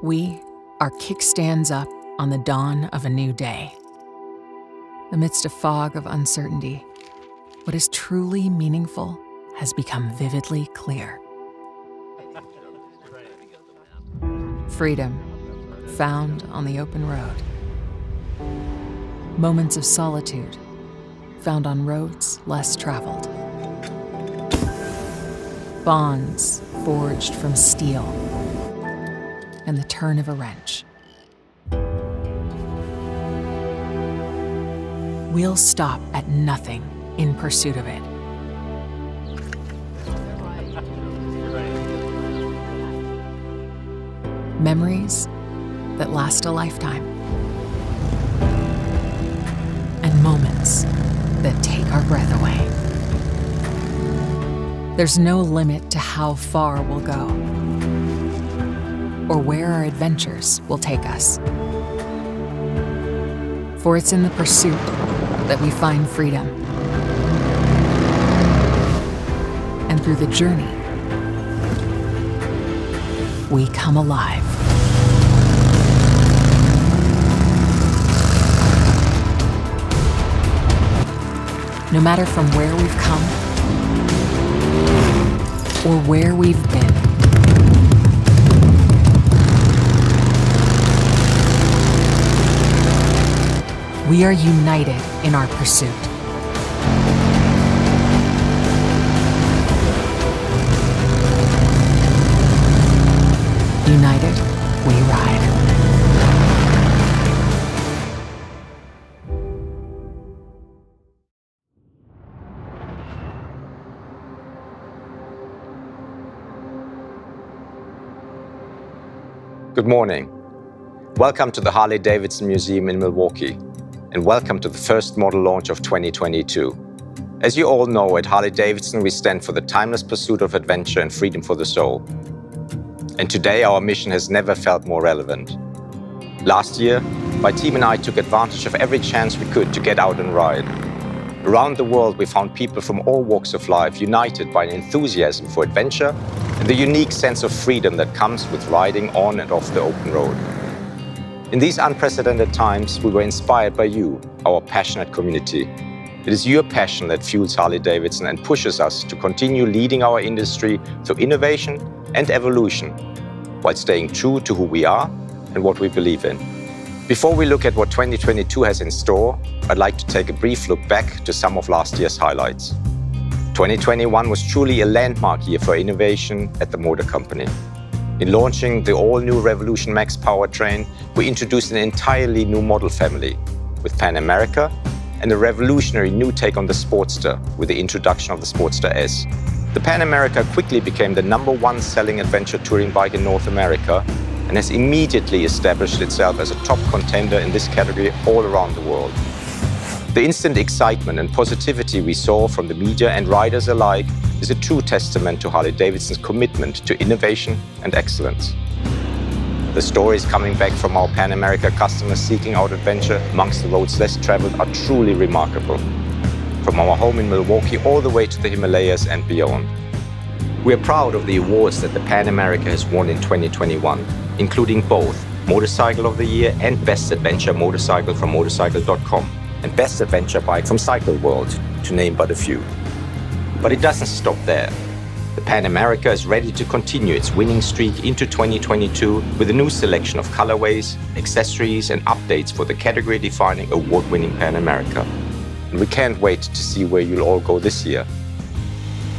We are kickstands up on the dawn of a new day. Amidst a fog of uncertainty, what is truly meaningful has become vividly clear. Freedom, found on the open road. Moments of solitude, found on roads less traveled. Bonds forged from steel and the turn of a wrench. We'll stop at nothing in pursuit of it. Memories that last a lifetime. And moments that take our breath away. There's no limit to how far we'll go, or where our adventures will take us. For it's in the pursuit that we find freedom. And through the journey, we come alive. No matter from where we've come or where we've been. We are united in our pursuit. United, we ride. Good morning. Welcome to the Harley-Davidson Museum in Milwaukee, and welcome to the first model launch of 2022. As you all know, at Harley-Davidson we stand for the timeless pursuit of adventure and freedom for the soul. And today our mission has never felt more relevant. Last year, my team and I took advantage of every chance we could to get out and ride. Around the world we found people from all walks of life united by an enthusiasm for adventure and the unique sense of freedom that comes with riding on and off the open road. In these unprecedented times, we were inspired by you, our passionate community. It is your passion that fuels Harley-Davidson and pushes us to continue leading our industry through innovation and evolution, while staying true to who we are and what we believe in. Before we look at what 2022 has in store, I'd like to take a brief look back to some of last year's highlights. 2021 was truly a landmark year for innovation at the motor company. In launching the all-new Revolution Max powertrain, we introduced an entirely new model family with Pan America and a revolutionary new take on the Sportster with the introduction of the Sportster S. The Pan America quickly became the #1 selling adventure touring bike in North America and has immediately established itself as a top contender in this category all around the world. The instant excitement and positivity we saw from the media and riders alike is a true testament to Harley-Davidson's commitment to innovation and excellence. The stories coming back from our Pan America customers seeking out adventure amongst the roads less traveled are truly remarkable. From our home in Milwaukee all the way to the Himalayas and beyond. We are proud of the awards that the Pan America has won in 2021, including both Motorcycle of the Year and Best Adventure Motorcycle from Motorcycle.com and Best Adventure Bike from Cycle World, to name but a few. But it doesn't stop there. The Pan America is ready to continue its winning streak into 2022 with a new selection of colorways, accessories and updates for the category-defining award-winning Pan America. And we can't wait to see where you'll all go this year.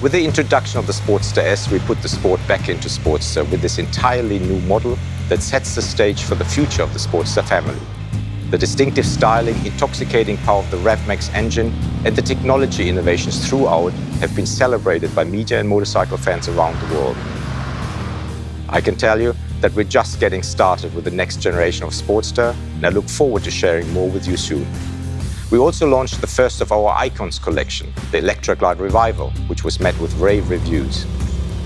With the introduction of the Sportster S, we put the sport back into Sportster with this entirely new model that sets the stage for the future of the Sportster family. The distinctive styling, intoxicating power of the RevMax engine, and the technology innovations throughout have been celebrated by media and motorcycle fans around the world. I can tell you that we're just getting started with the next generation of Sportster, and I look forward to sharing more with you soon. We also launched the first of our Icons collection, the Electro Revival, which was met with rave reviews.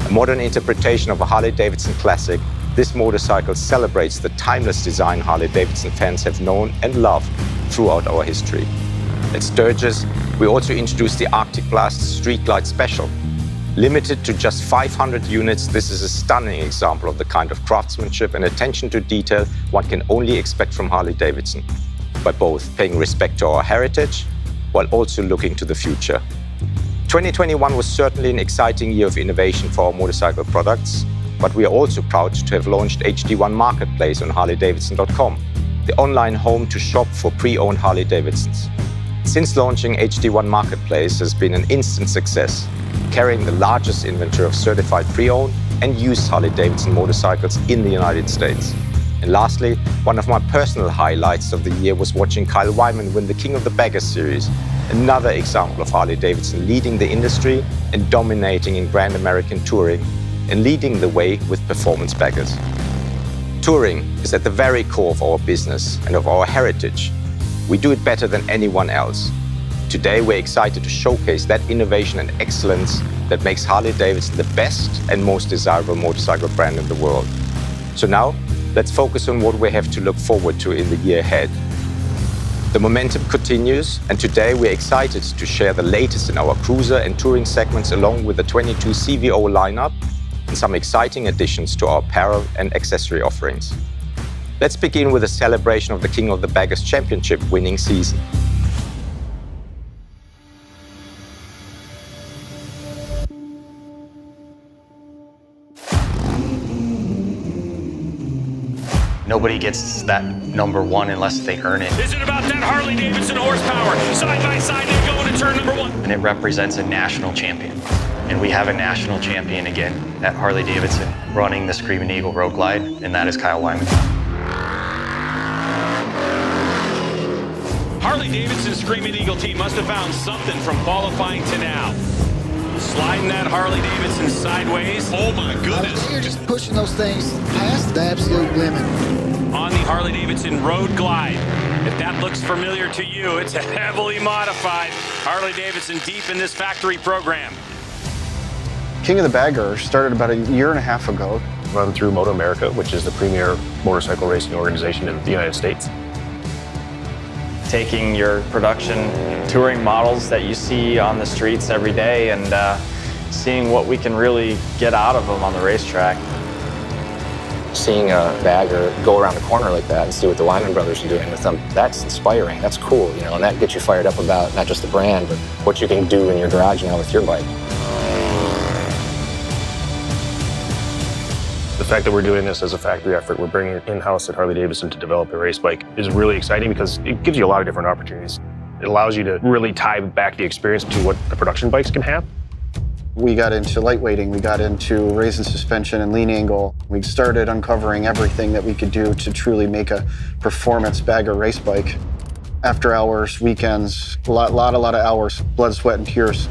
A modern interpretation of a Harley-Davidson classic, this motorcycle celebrates the timeless design Harley-Davidson fans have known and loved throughout our history. At Sturgis, we also introduced the Arctic Blast Streetlight Special. Limited to just 500 units, this is a stunning example of the kind of craftsmanship and attention to detail one can only expect from Harley-Davidson, by both paying respect to our heritage while also looking to the future. 2021 was certainly an exciting year of innovation for our motorcycle products, but we are also proud to have launched HD1 Marketplace on Harley-Davidson.com, the online home to shop for pre-owned Harley-Davidsons. Since launching HD1 Marketplace has been an instant success, carrying the largest inventory of certified pre-owned and used Harley-Davidson motorcycles in the United States. And lastly, one of my personal highlights of the year was watching Kyle Wyman win the King of the Baggers series, another example of Harley-Davidson leading the industry and dominating in Grand American touring and leading the way with performance baggers. Touring is at the very core of our business and of our heritage. We do it better than anyone else. Today, we're excited to showcase that innovation and excellence that makes Harley-Davidson the best and most desirable motorcycle brand in the world. So now, let's focus on what we have to look forward to in the year ahead. The momentum continues, and today we're excited to share the latest in our cruiser and touring segments along with the 22 CVO lineup and some exciting additions to our apparel and accessory offerings. Let's begin with a celebration of the King of the Baggers Championship winning season. Nobody gets that #1 unless they earn it. Is it about that Harley-Davidson horsepower? Side by side, they go into turn #1. And it represents a national champion. And we have a national champion again at Harley-Davidson running the Screaming Eagle Road Glide, and that is Kyle Wyman. Harley-Davidson's Screaming Eagle team must have found something from qualifying to now. Sliding that Harley-Davidson sideways. Oh my goodness. You're just pushing those things past the absolute limit. On the Harley-Davidson Road Glide. If that looks familiar to you, it's a heavily modified Harley-Davidson deep in this factory program. King of the Bagger started about a year and a half ago. Run through MOTO-America, which is the premier motorcycle racing organization in the United States. Taking your production touring models that you see on the streets every day and seeing what we can really get out of them on the racetrack. Seeing a bagger go around the corner like that and see what the Wyman brothers are doing with them, that's inspiring, that's cool, you know, and that gets you fired up about not just the brand, but what you can do in your garage now with your bike. The fact that we're doing this as a factory effort, we're bringing it in-house at Harley-Davidson to develop a race bike is really exciting because it gives you a lot of different opportunities. It allows you to really tie back the experience to what the production bikes can have. We got into lightweighting, we got into raising suspension and lean angle. We started uncovering everything that we could do to truly make a performance bagger race bike. After hours, weekends, a lot of hours, blood, sweat, and tears.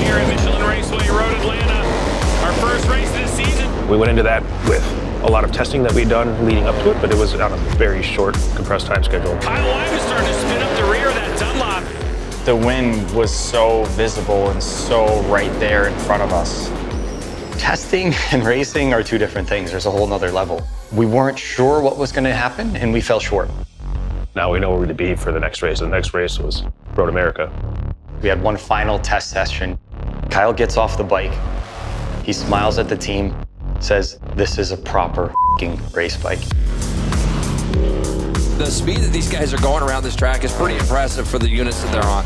Here at Michelin Raceway Road Atlanta, our first race this season. We went into that with a lot of testing that we'd done leading up to it, but it was on a very short, compressed time schedule. Kyle Wyman's starting to spin up the rear of that Dunlop. The wind was so visible and so right there in front of us. Testing and racing are two different things. There's a whole nother level. We weren't sure what was going to happen, and we fell short. Now we know where to be for the next race. The next race was Road America. We had one final test session. Kyle gets off the bike. He smiles at the team, says, "This is a proper race bike." The speed that these guys are going around this track is pretty impressive for the units that they're on.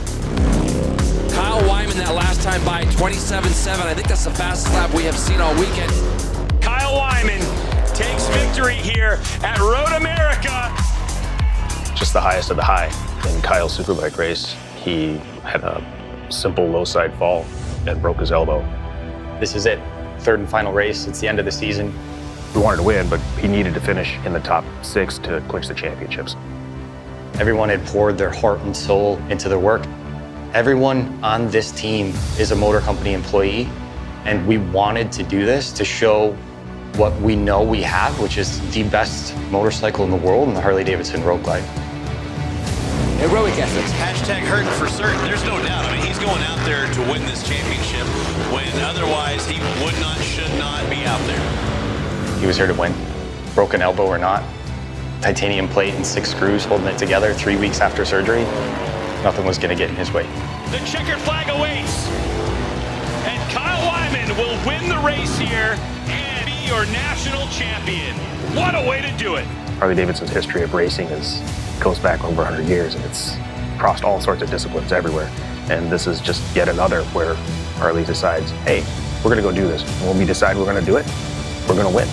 Kyle Wyman that last time by 27.7. I think that's the fastest lap we have seen all weekend. Kyle Wyman takes victory here at Road America. Just the highest of the high. In Kyle's Superbike race, he had a simple low side fall and broke his elbow. This is it. Third and final race. It's the end of the season. We wanted to win, but he needed to finish in the top 6 to clinch the championships. Everyone had poured their heart and soul into their work. Everyone on this team is a motor company employee, and we wanted to do this to show what we know we have, which is the best motorcycle in the world in the Harley-Davidson Road Glide. Heroic efforts. Hashtag hurting for certain. There's no doubt. I mean, he's going out there to win this championship when otherwise he would not, should not be out there. He was here to win, broken elbow or not. Titanium plate and 6 screws holding it together 3 weeks after surgery. Nothing was going to get in his way. The checkered flag awaits. And Kyle Wyman Davidson will win the race here and be your national champion. What a way to do it. Harley-Davidson's history of racing goes back over 100 years, and it's crossed all sorts of disciplines everywhere. And this is just yet another where Harley decides, hey, we're going to go do this. And when we decide we're going to do it, we're going to win.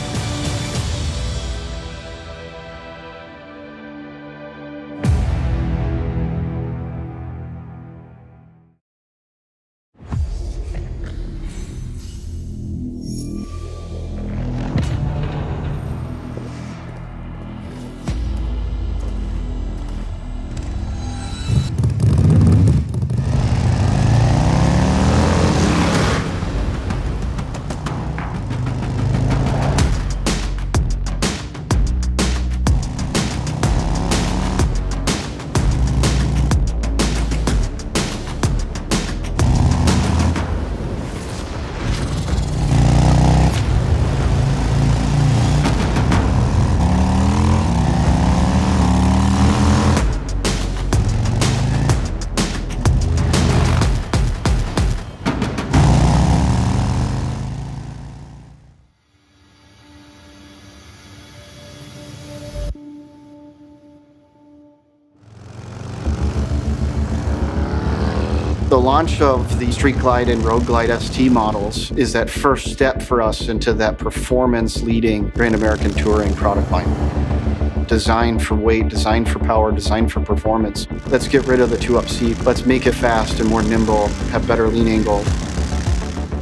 The launch of the Street Glide and Road Glide ST models is that first step for us into that performance-leading Grand American Touring product line. Designed for weight, designed for power, designed for performance. Let's get rid of the two-up seat. Let's make it fast and more nimble, have better lean angle.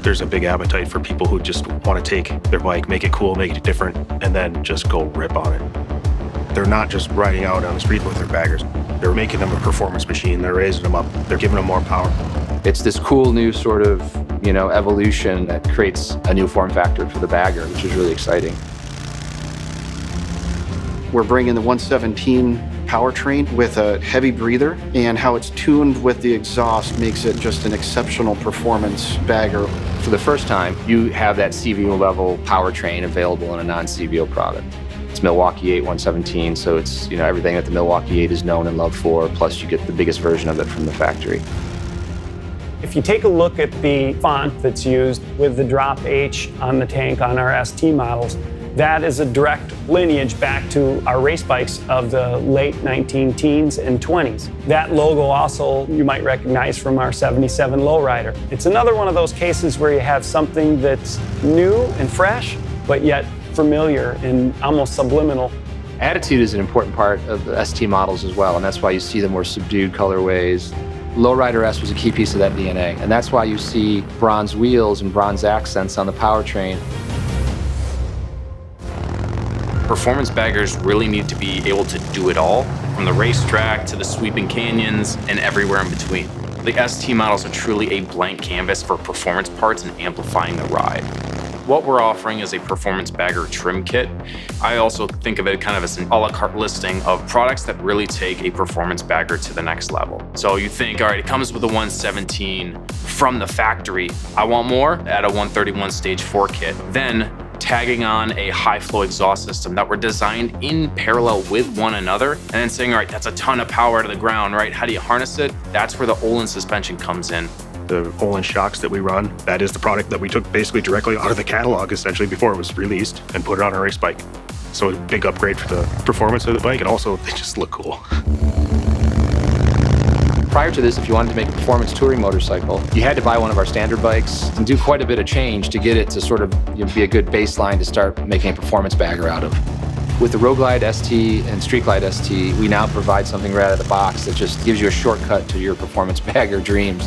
There's a big appetite for people who just want to take their bike, make it cool, make it different, and then just go rip on it. They're not just riding out on the street with their baggers. They're making them a performance machine. They're raising them up. They're giving them more power. It's this cool new sort of, evolution that creates a new form factor for the bagger, which is really exciting. We're bringing the 117 powertrain with a heavy breather, and how it's tuned with the exhaust makes it just an exceptional performance bagger. For the first time, you have that CVO level powertrain available in a non-CVO product. It's Milwaukee 8 117, so it's everything that the Milwaukee 8 is known and loved for, plus you get the biggest version of it from the factory. If you take a look at the font that's used with the drop H on the tank on our ST models, that is a direct lineage back to our race bikes of the late 19 teens and 20s. That logo also you might recognize from our 77 Lowrider. It's another one of those cases where you have something that's new and fresh, but yet familiar and almost subliminal. Attitude is an important part of the ST models as well, and that's why you see the more subdued colorways. Lowrider S was a key piece of that DNA, and that's why you see bronze wheels and bronze accents on the powertrain. Performance baggers really need to be able to do it all, from the racetrack to the sweeping canyons and everywhere in between. The ST models are truly a blank canvas for performance parts and amplifying the ride. What we're offering is a performance bagger trim kit. I also think of it kind of as an a la carte listing of products that really take a performance bagger to the next level. So you think, all right, it comes with a 117 from the factory. I want more, add a 131 stage 4 kit. Then tagging on a high flow exhaust system that were designed in parallel with one another, and then saying, all right, that's a ton of power to the ground, right? How do you harness it? That's where the Olin suspension comes in. The Olin shocks that we run, that is the product that we took basically directly out of the catalog, essentially, before it was released, and put it on a race bike. So a big upgrade for the performance of the bike, and also they just look cool. Prior to this, if you wanted to make a performance touring motorcycle, you had to buy one of our standard bikes and do quite a bit of change to get it to sort of be a good baseline to start making a performance bagger out of. With the Road Glide ST and Street Glide ST, we now provide something right out of the box that just gives you a shortcut to your performance bagger dreams.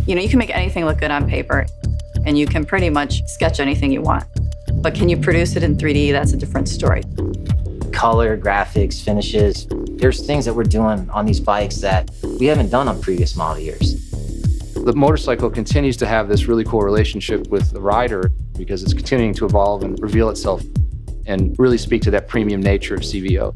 You can make anything look good on paper, and you can pretty much sketch anything you want. But can you produce it in 3D? That's a different story. Color, graphics, finishes. There's things that we're doing on these bikes that we haven't done on previous model years. The motorcycle continues to have this really cool relationship with the rider because it's continuing to evolve and reveal itself and really speak to that premium nature of CVO.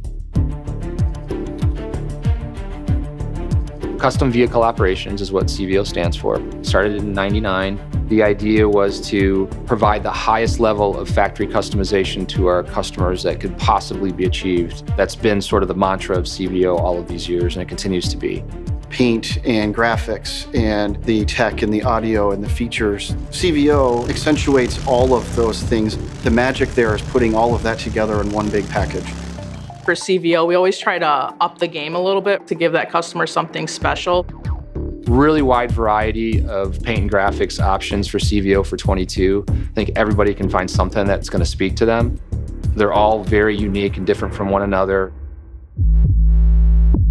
Custom Vehicle Operations is what CVO stands for. Started in '99. The idea was to provide the highest level of factory customization to our customers that could possibly be achieved. That's been sort of the mantra of CVO all of these years, and it continues to be. Paint and graphics and the tech and the audio and the features. CVO accentuates all of those things. The magic there is putting all of that together in one big package. For CVO, we always try to up the game a little bit to give that customer something special. Really wide variety of paint and graphics options for CVO for 22. I think everybody can find something that's going to speak to them. They're all very unique and different from one another.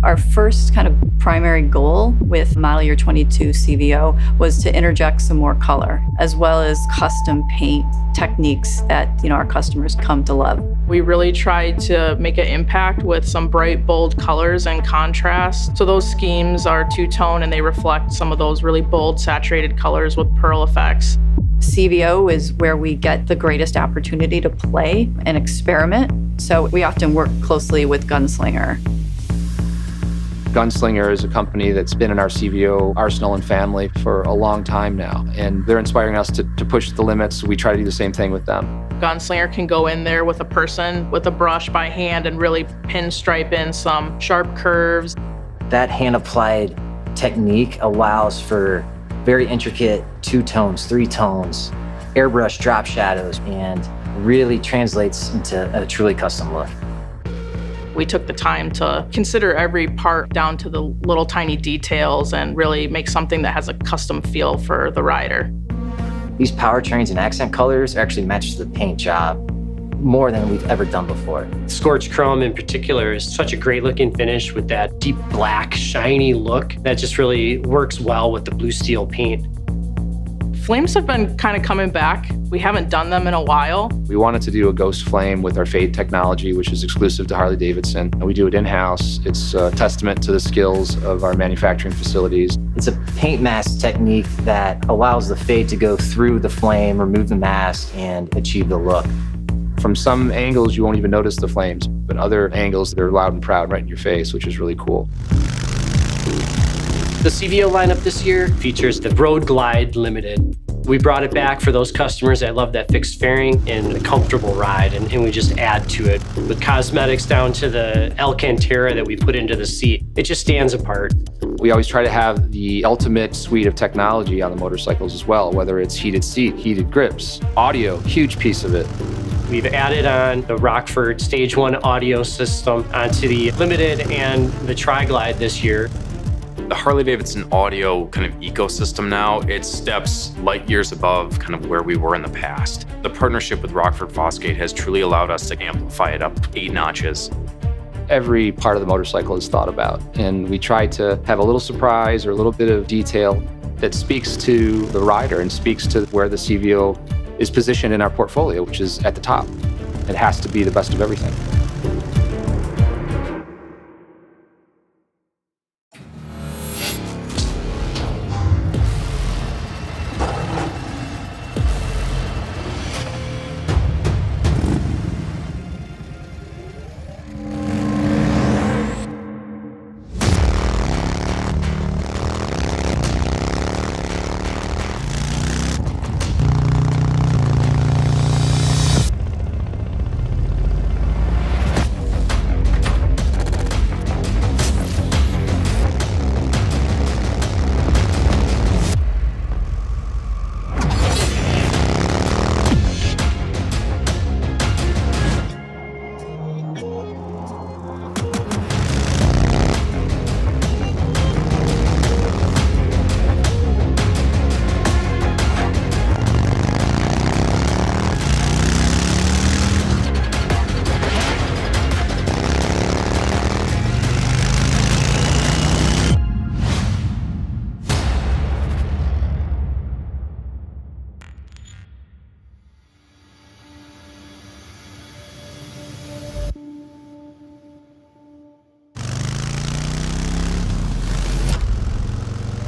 Our first kind of primary goal with model year 22 CVO was to interject some more color, as well as custom paint techniques that our customers come to love. We really tried to make an impact with some bright, bold colors and contrast. So those schemes are two-tone and they reflect some of those really bold, saturated colors with pearl effects. CVO is where we get the greatest opportunity to play and experiment. So we often work closely with Gunslinger. Gunslinger is a company that's been in our CVO arsenal and family for a long time now, and they're inspiring us to push the limits. We try to do the same thing with them. Gunslinger can go in there with a person with a brush by hand and really pinstripe in some sharp curves. That hand-applied technique allows for very intricate 2 tones, 3 tones, airbrush drop shadows, and really translates into a truly custom look. We took the time to consider every part down to the little tiny details and really make something that has a custom feel for the rider. These powertrains and accent colors actually match the paint job more than we've ever done before. Scorch Chrome in particular is such a great looking finish with that deep black, shiny look that just really works well with the blue steel paint. Flames have been kind of coming back. We haven't done them in a while. We wanted to do a ghost flame with our Fade technology, which is exclusive to Harley-Davidson. And we do it in-house. It's a testament to the skills of our manufacturing facilities. It's a paint mask technique that allows the Fade to go through the flame, remove the mask, and achieve the look. From some angles, you won't even notice the flames, but other angles, they're loud and proud right in your face, which is really cool. The CVO lineup this year features the Road Glide Limited. We brought it back for those customers that love that fixed fairing and a comfortable ride, and we just add to it. With cosmetics down to the Alcantara that we put into the seat, it just stands apart. We always try to have the ultimate suite of technology on the motorcycles as well, whether it's heated seat, heated grips, audio, huge piece of it. We've added on the Rockford Stage 1 audio system onto the Limited and the Tri-Glide this year. The Harley-Davidson audio kind of ecosystem now, it steps light years above kind of where we were in the past. The partnership with Rockford Fosgate has truly allowed us to amplify it up 8 notches. Every part of the motorcycle is thought about, and we try to have a little surprise or a little bit of detail that speaks to the rider and speaks to where the CVO is positioned in our portfolio, which is at the top. It has to be the best of everything.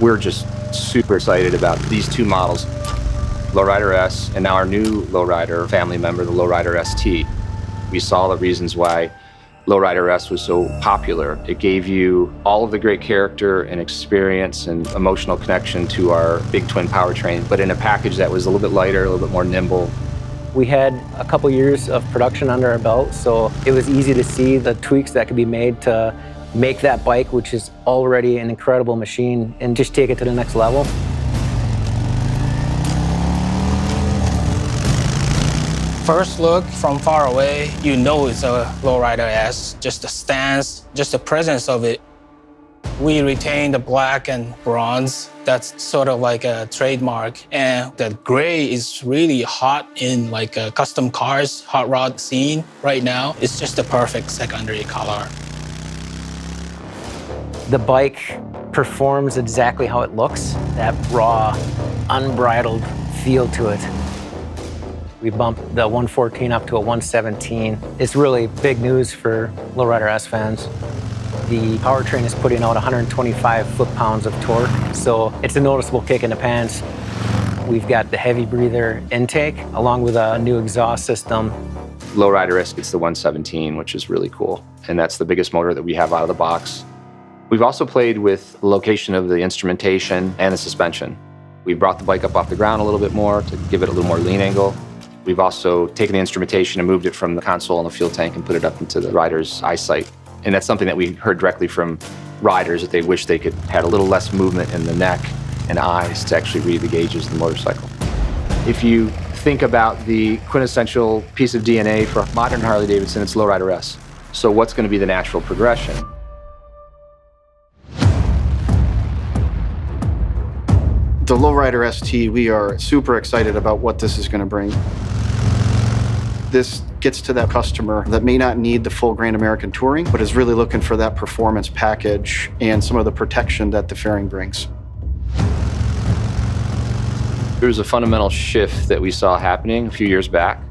We're just super excited about these 2 models, Lowrider S and now our new Lowrider family member, the Lowrider ST. We saw the reasons why Lowrider S was so popular. It gave you all of the great character and experience and emotional connection to our big twin powertrain, but in a package that was a little bit lighter, a little bit more nimble. We had a couple years of production under our belt, so it was easy to see the tweaks that could be made to make that bike, which is already an incredible machine, and just take it to the next level. First look from far away, you know it's a Lowrider S. Just the stance, just the presence of it. We retain the black and bronze. That's sort of like a trademark. And the gray is really hot in like a custom cars, hot rod scene right now. It's just the perfect secondary color. The bike performs exactly how it looks, that raw, unbridled feel to it. We bumped the 114 up to a 117. It's really big news for Lowrider S fans. The powertrain is putting out 125 foot-pounds of torque, so it's a noticeable kick in the pants. We've got the heavy breather intake, along with a new exhaust system. Lowrider S gets the 117, which is really cool, and that's the biggest motor that we have out of the box. We've also played with the location of the instrumentation and the suspension. We brought the bike up off the ground a little bit more to give it a little more lean angle. We've also taken the instrumentation and moved it from the console and the fuel tank and put it up into the rider's eyesight. And that's something that we heard directly from riders, that they wish they could had a little less movement in the neck and eyes to actually read the gauges of the motorcycle. If you think about the quintessential piece of DNA for modern Harley-Davidson, it's Lowrider S. So what's going to be the natural progression? The Lowrider ST, we are super excited about what this is going to bring. This gets to that customer that may not need the full Grand American Touring, but is really looking for that performance package and some of the protection that the fairing brings. There was a fundamental shift that we saw happening a few years back.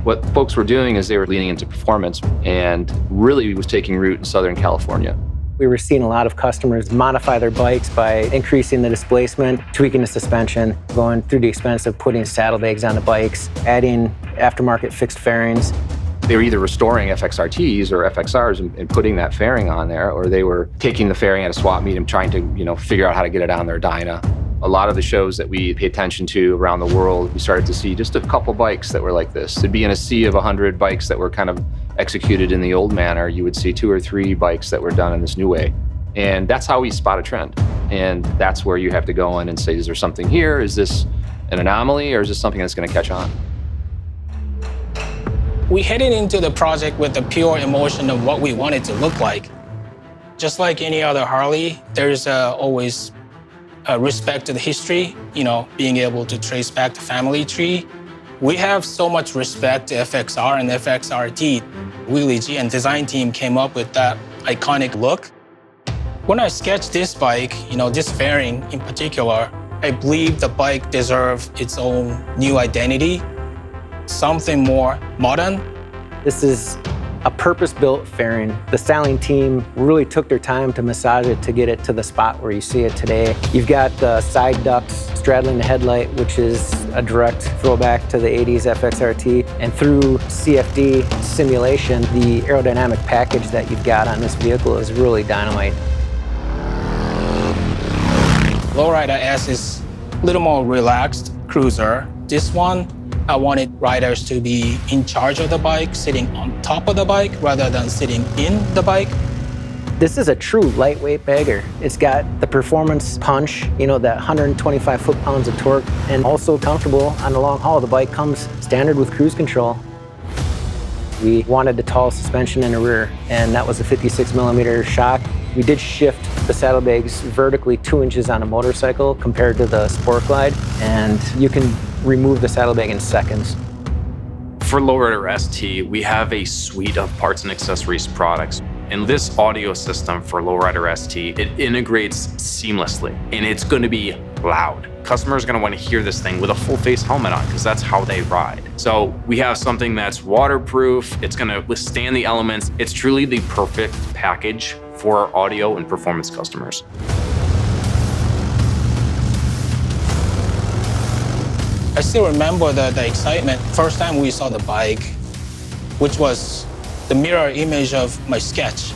What folks were doing is they were leaning into performance, and really was taking root in Southern California. We were seeing a lot of customers modify their bikes by increasing the displacement, tweaking the suspension, going through the expense of putting saddlebags on the bikes, adding aftermarket fixed fairings. They were either restoring FXRTs or FXRs and putting that fairing on there, or they were taking the fairing at a swap meet and trying to, figure out how to get it on their Dyna. A lot of the shows that we pay attention to around the world, we started to see just a couple bikes that were like this. To be in a sea of 100 bikes that were kind of executed in the old manner, you would see 2 or 3 bikes that were done in this new way. And that's how we spot a trend. And that's where you have to go in and say, is there something here? Is this an anomaly, or is this something that's going to catch on? We headed into the project with the pure emotion of what we want it to look like. Just like any other Harley, there's always respect to the history, being able to trace back the family tree. We have so much respect to FXR and FXRT. Willie G and design team came up with that iconic look. When I sketched this bike, this fairing in particular, I believe the bike deserves its own new identity, something more modern. This is a purpose-built fairing. The styling team really took their time to massage it to get it to the spot where you see it today. You've got the side ducts straddling the headlight, which is a direct throwback to the 80s FXRT. And through CFD simulation, the aerodynamic package that you've got on this vehicle is really dynamite. Lowrider S is a little more relaxed cruiser. This one, I wanted riders to be in charge of the bike, sitting on top of the bike rather than sitting in the bike. This is a true lightweight bagger. It's got the performance punch, that 125 foot-pounds of torque, and also comfortable on the long haul. The bike comes standard with cruise control. We wanted the tall suspension in the rear, and that was a 56mm shock. We did shift the saddlebags vertically 2 inches on a motorcycle compared to the Sport Glide, and you can remove the saddlebag in seconds. For Lowrider ST, we have a suite of parts and accessories products. And this audio system for Lowrider ST, it integrates seamlessly, and it's going to be loud. Customers are going to want to hear this thing with a full face helmet on, because that's how they ride. So we have something that's waterproof, it's going to withstand the elements. It's truly the perfect package for our audio and performance customers. I still remember the excitement. First time we saw the bike, which was the mirror image of my sketch.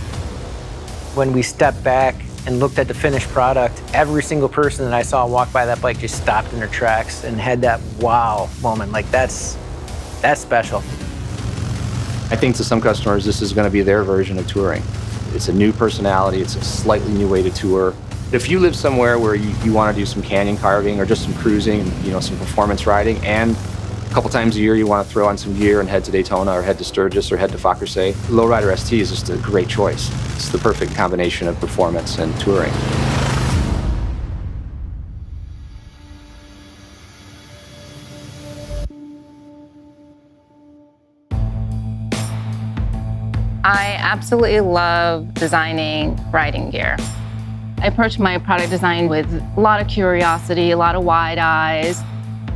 When we stepped back and looked at the finished product, every single person that I saw walk by that bike just stopped in their tracks and had that wow moment. Like that's special. I think to some customers, this is going to be their version of touring. It's a new personality. It's a slightly new way to tour. If you live somewhere where you want to do some canyon carving or just some cruising, some performance riding, and a couple times a year you want to throw on some gear and head to Daytona or head to Sturgis or head to Falkersee, Lowrider ST is just a great choice. It's the perfect combination of performance and touring. I absolutely love designing riding gear. I approach my product design with a lot of curiosity, a lot of wide eyes.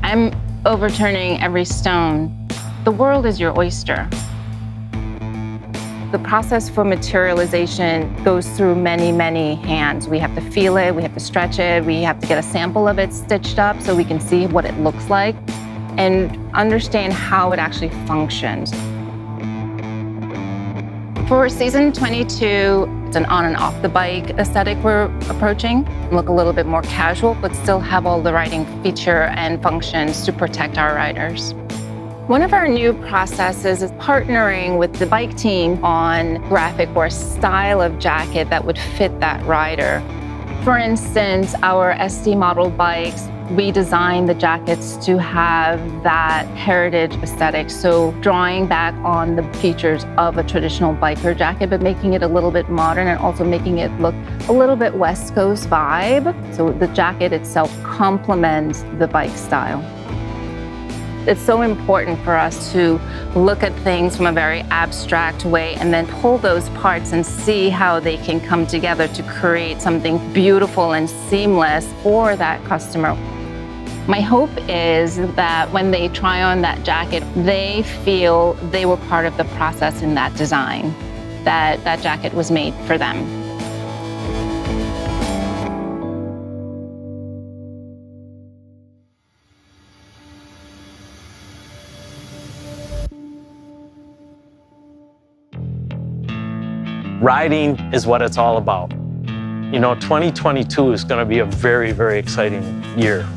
I'm overturning every stone. The world is your oyster. The process for materialization goes through many, many hands. We have to feel it, we have to stretch it, we have to get a sample of it stitched up so we can see what it looks like and understand how it actually functions. For season 22, it's an on and off the bike aesthetic we're approaching. Look a little bit more casual, but still have all the riding feature and functions to protect our riders. One of our new processes is partnering with the bike team on graphic or style of jacket that would fit that rider. For instance, our ST model bikes, we designed the jackets to have that heritage aesthetic. So drawing back on the features of a traditional biker jacket, but making it a little bit modern and also making it look a little bit West Coast vibe. So the jacket itself complements the bike style. It's so important for us to look at things from a very abstract way and then pull those parts and see how they can come together to create something beautiful and seamless for that customer. My hope is that when they try on that jacket, they feel they were part of the process in that design, that that jacket was made for them. Riding is what it's all about. 2022 is going to be a very, very exciting year.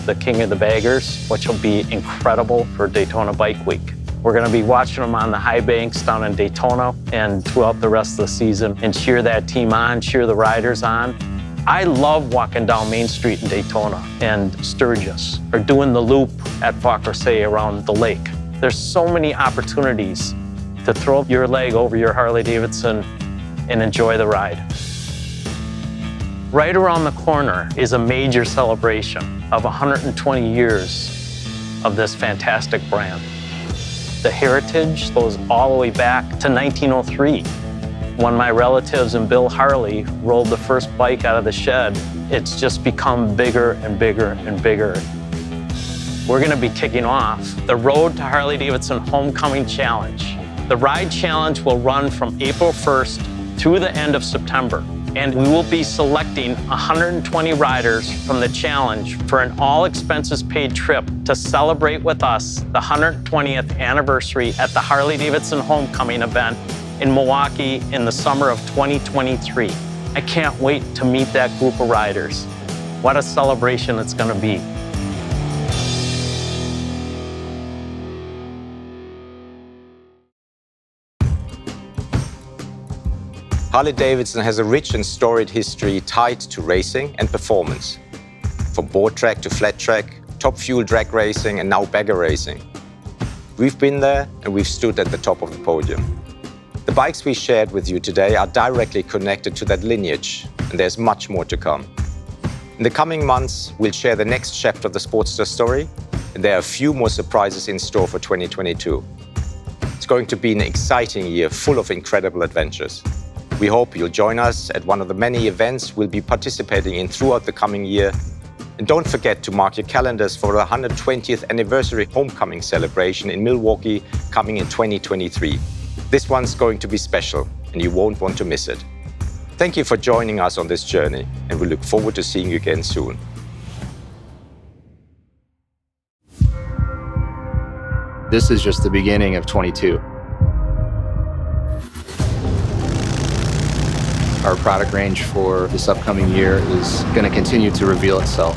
The King of the Baggers, which will be incredible for Daytona Bike Week. We're going to be watching them on the high banks down in Daytona and throughout the rest of the season and cheer that team on, cheer the riders on. I love walking down Main Street in Daytona and Sturgis or doing the loop at Falkersee around the lake. There's so many opportunities to throw your leg over your Harley-Davidson and enjoy the ride. Right around the corner is a major celebration of 120 years of this fantastic brand. The heritage goes all the way back to 1903, when my relatives and Bill Harley rolled the first bike out of the shed. It's just become bigger and bigger and bigger. We're gonna be kicking off the Road to Harley-Davidson Homecoming Challenge. The Ride Challenge will run from April 1st through the end of September. And we will be selecting 120 riders from the challenge for an all-expenses-paid trip to celebrate with us the 120th anniversary at the Harley-Davidson Homecoming event in Milwaukee in the summer of 2023. I can't wait to meet that group of riders. What a celebration it's going to be. Harley-Davidson has a rich and storied history tied to racing and performance. From board track to flat track, top fuel drag racing, and now bagger racing. We've been there and we've stood at the top of the podium. The bikes we shared with you today are directly connected to that lineage, and there's much more to come. In the coming months, we'll share the next chapter of the Sportster story, and there are a few more surprises in store for 2022. It's going to be an exciting year full of incredible adventures. We hope you'll join us at one of the many events we'll be participating in throughout the coming year. And don't forget to mark your calendars for the 120th anniversary homecoming celebration in Milwaukee coming in 2023. This one's going to be special, and you won't want to miss it. Thank you for joining us on this journey, and we look forward to seeing you again soon. This is just the beginning of 22. Our product range for this upcoming year is going to continue to reveal itself.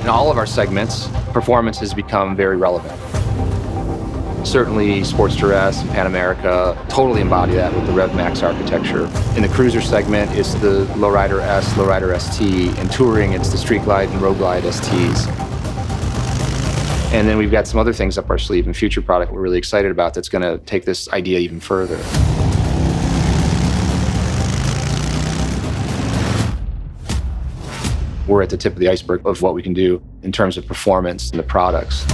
In all of our segments, performance has become very relevant. Certainly, Sportster S and Pan America totally embody that with the RevMax architecture. In the cruiser segment, it's the Lowrider S, Lowrider ST. In touring, it's the Streetlight and Road Glide STs. And then we've got some other things up our sleeve and future product we're really excited about that's going to take this idea even further. We're at the tip of the iceberg of what we can do in terms of performance and the products.